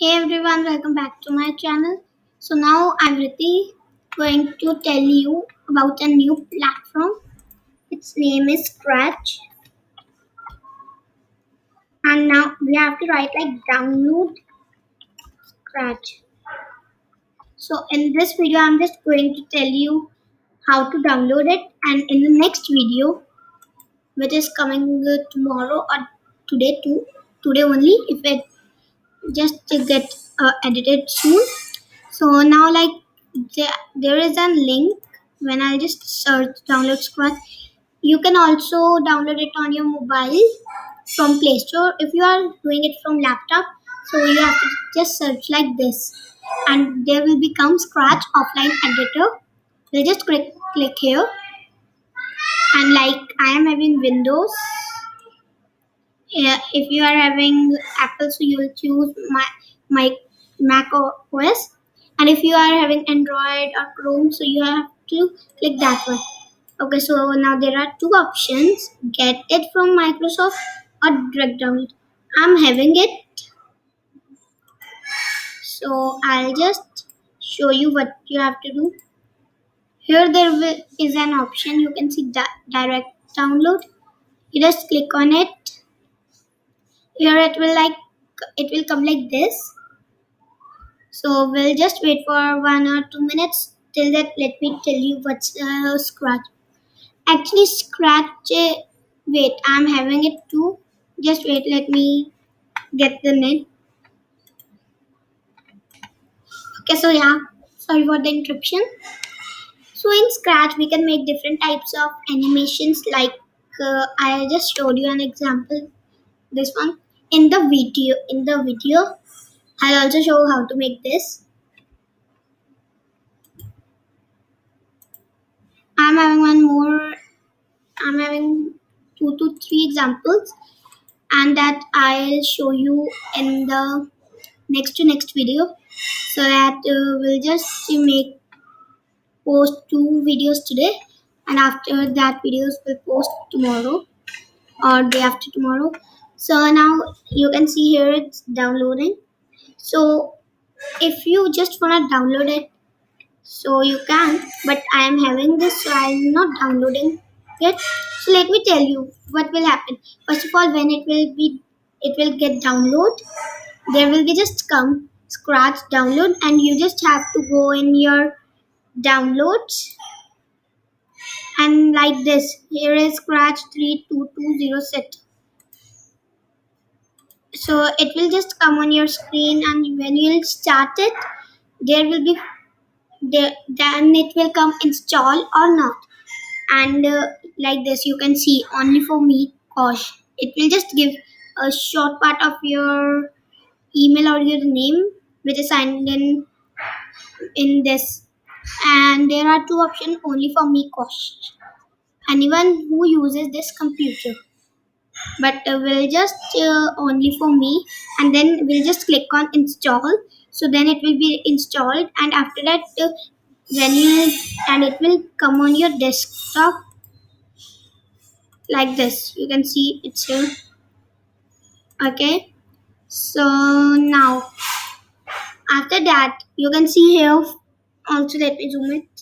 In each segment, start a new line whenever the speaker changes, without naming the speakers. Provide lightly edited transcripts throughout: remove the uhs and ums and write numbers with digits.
Hey everyone, welcome back to my channel. So now I'm really going to tell you about a new platform. Its name is Scratch, and now we have to write like download Scratch. So in this video, I'm just going to tell you how to download it, and in the next video, which is coming tomorrow or today too, today only, if it just to get edited soon. So now like there is a link when I just search download Scratch. You can also download it on your mobile from Play Store if you are doing it from laptop. So you have to just search like this and there will become Scratch offline editor. You just click here and like I am having Windows. Yeah, if you are having Apple, so you will choose my Mac OS, and if you are having Android or Chrome, so you have to click that one. Okay, so now there are two options: get it from Microsoft or direct download. I'm having it, so I'll just show you what you have to do. Here is an option. You can see direct download. You just click on it. Here it will come like this. So we'll just wait for 1 or 2 minutes. Till that, let me tell you what's Scratch. Actually, Scratch. Wait, I'm having it too. Just wait. Let me get the net. Okay, so yeah. Sorry for the interruption. So in Scratch, we can make different types of animations. Like I just showed you an example. This one in the video. I'll also show how to make this. I'm having one more. I'm having 2 to 3 examples and that I'll show you in the next video so that we'll just make post 2 videos today and after that videos will post tomorrow or day after tomorrow. So now you can see here it's downloading. So if you just want to download it, so you can, but I am having this, so I'm not downloading it. So let me tell you what will happen. First of all, when it will get download, there will be just come Scratch download and you just have to go in your downloads and like this, here is Scratch 3220 set. So it will just come on your screen and when you'll start it, there will be there, then it will come install or not. And like this you can see only for me Kosh. It will just give a short part of your email or your name which is signed in this. And there are two options only for me Kosh, anyone who uses this computer, but will just only for me. And then we'll just click on install, so then it will be installed and after that when you and it will come on your desktop like this. You can see it's here. Okay, so now after that you can see here also, let me zoom it.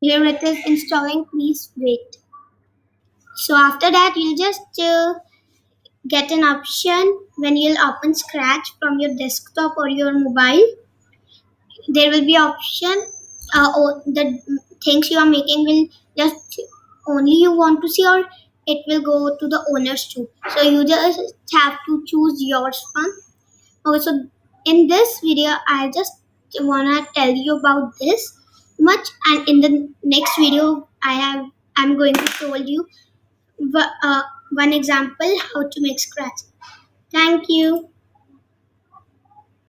Here it is installing, please wait. So after that you'll just get an option when you'll open Scratch from your desktop or your mobile. There will be option the things you are making will just only you want to see or it will go to the owners too. So you just have to choose yours one. Also, in this video, I just wanna tell you about this much, and in the next video, I'm going to tell you one example how to make Scratch. Thank you.